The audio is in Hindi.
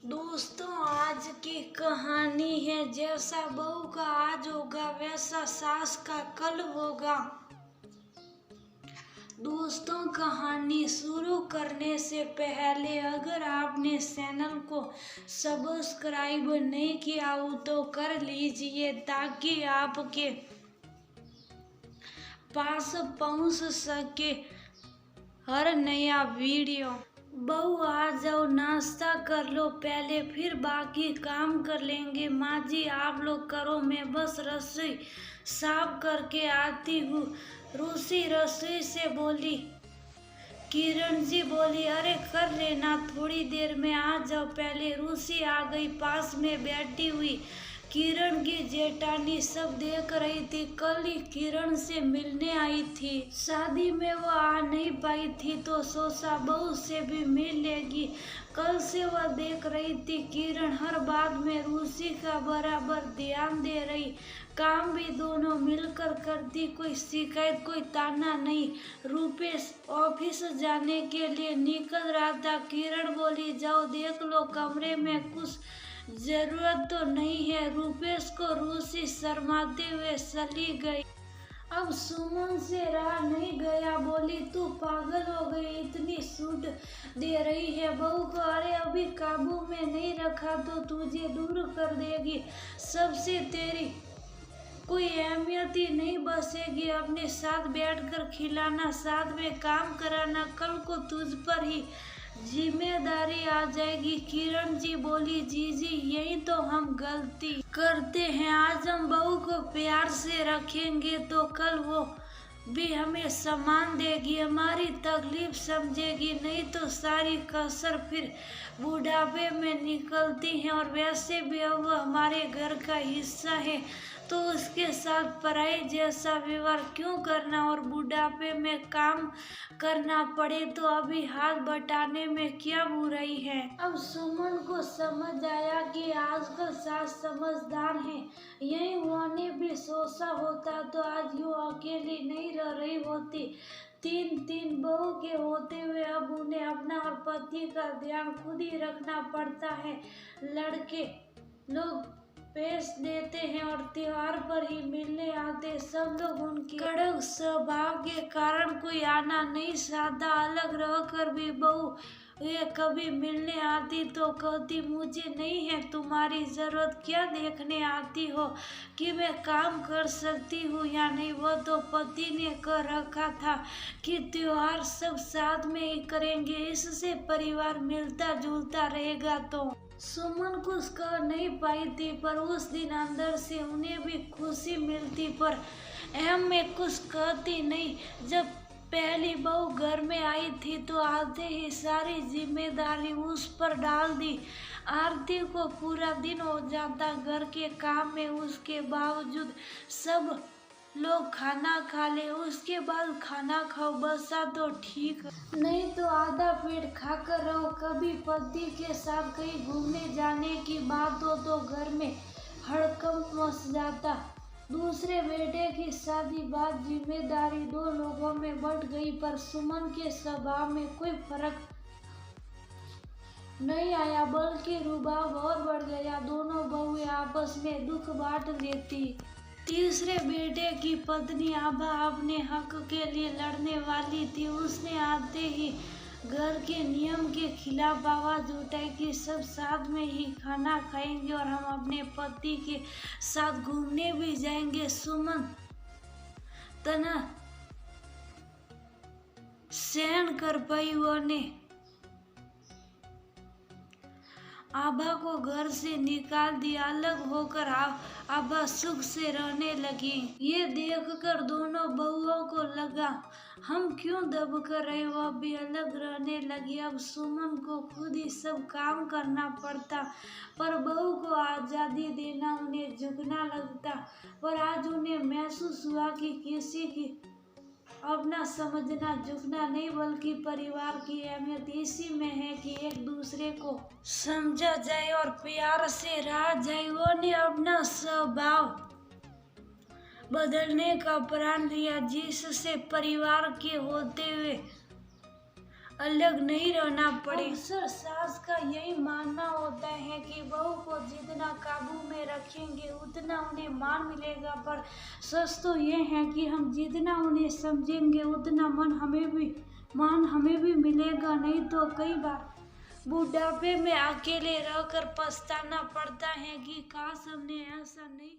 दोस्तों, आज की कहानी है जैसा बहू का आज होगा वैसा सास का कल होगा। दोस्तों, कहानी शुरू करने से पहले अगर आपने चैनल को सब्सक्राइब नहीं किया हो तो कर लीजिए ताकि आपके पास पहुंच सके हर नया वीडियो। बहू, आ जाओ, नाश्ता कर लो पहले, फिर बाकी काम कर लेंगे। माँ जी आप लोग करो, मैं बस रसोई साफ करके आती हूँ। रूसी रसोई से बोली। किरण जी बोली, अरे कर लेना, थोड़ी देर में आ जाओ पहले। रूसी आ गई, पास में बैठी हुई किरण की जेठानी सब देख रही थी। कल ही किरण से मिलने आई थी, शादी में वो आ नहीं पाई थी तो सोचा बहू से भी मिल लेगी। कल से वह देख रही थी किरण हर बात में रूसी का बराबर ध्यान दे रही, काम भी दोनों मिलकर करती, कोई शिकायत कोई ताना नहीं। रूपेश ऑफिस जाने के लिए निकल रहा था। किरण बोली, जाओ देख लो कमरे में कुछ जरूरत तो नहीं है। रूपेश को रूसी शर्माते हुए चली गई। अब सुमन से रहा नहीं गया, बोली तू पागल हो गई, इतनी छूट दे रही है बहू को। अरे अभी काबू में नहीं रखा तो तुझे दूर कर देगी, सबसे तेरी कोई अहमियत ही नहीं बचेगी। अपने साथ बैठकर खिलाना, साथ में काम कराना, कल को तुझ पर ही जिम्मेदारी आ जाएगी। किरण जी बोली, जी यही तो हम गलती करते हैं। आज हम बहू को प्यार से रखेंगे तो कल वो भी हमें सम्मान देगी, हमारी तकलीफ समझेगी। नहीं तो सारी कसर फिर बुढ़ापे में निकलती है। और वैसे भी अब वो हमारे घर का हिस्सा है तो उसके साथ पराई जैसा व्यवहार क्यों करना, और बुढ़ापे में काम करना पड़े तो अभी हाथ बटाने में क्या बुराई है। अब सुमन को समझ आया कि आजकल सास समझदार है। यही उन्होंने भी सोचा होता तो आज यूँ अकेली नहीं रह रही होती। तीन बहू के होते हुए अब उन्हें अपना और पति का ध्यान खुद ही रखना पड़ता है। लड़के लोग पेश देते हैं और त्योहार पर ही मिलने आते। सब लोग उनके कड़क स्वभाव के कारण कोई आना नहीं चाहता। अलग रहकर भी बहू ये कभी मिलने आती तो कहती, मुझे नहीं है तुम्हारी जरूरत, क्या देखने आती हो कि मैं काम कर सकती हूँ या नहीं। वो तो पति ने कर रखा था कि त्योहार सब साथ में ही करेंगे, इससे परिवार मिलता जुलता रहेगा। तो सुमन कुछ कह नहीं पाई थी, पर उस दिन अंदर से उन्हें भी खुशी मिलती, पर अहम में कुछ कहती नहीं। जब पहली बहू घर में आई थी तो आते ही सारी जिम्मेदारी उस पर डाल दी। आरती को पूरा दिन हो जाता घर के काम में, उसके बावजूद सब लोग खाना खा ले, उसके बाद खाना खाओ, बसा तो ठीक, नहीं तो आधा पेट खाकर रहो। कभी पति के साथ कहीं घूमने जाने की बात हो तो घर में हड़कंप मच जाता। दूसरे बेटे की शादी, बात जिम्मेदारी दो लोगों में बंट गई, पर सुमन के स्वभाव में कोई फर्क नहीं आया, बल्कि रुझाव और बढ़ गया। दोनों बहुएं आपस में दुख बांट लेती। तीसरे बेटे की पत्नी आभा अपने हक के लिए लड़ने वाली थी। उसने आते ही घर के नियम के खिलाफ आवाज उठाई कि सब साथ में ही खाना खाएंगे और हम अपने पति के साथ घूमने भी जाएंगे। सुमन तना सहन कर पाई, वो ने आभा को घर से निकाल दिया। अलग होकर आभा सुख से रहने लगी। ये देखकर दोनों बहुओं को लगा, हम क्यों दब कर रहे, वो भी अलग रहने लगी। अब सुमन को खुद ही सब काम करना पड़ता, पर बहू को आज़ादी देना उन्हें झुकना लगता। पर आज उन्हें महसूस हुआ कि किसी की अपना समझना झुकना नहीं, बल्कि परिवार की अहमियत इसी में है कि एक दूसरे को समझा जाए और प्यार से रहा जाए। वो ने अपना स्वभाव बदलने का प्रण लिया, जिससे परिवार के होते हुए अलग नहीं रहना पड़े। अक्सर सास का यही मानना होता है कि बहू को जितना काबू में रखेंगे उतना उन्हें मान मिलेगा, पर सच तो ये है कि हम जितना उन्हें समझेंगे उतना मान हमें भी मिलेगा। नहीं तो कई बार बुढ़ापे में अकेले रहकर पछताना पड़ता है कि काश हमने ऐसा नहीं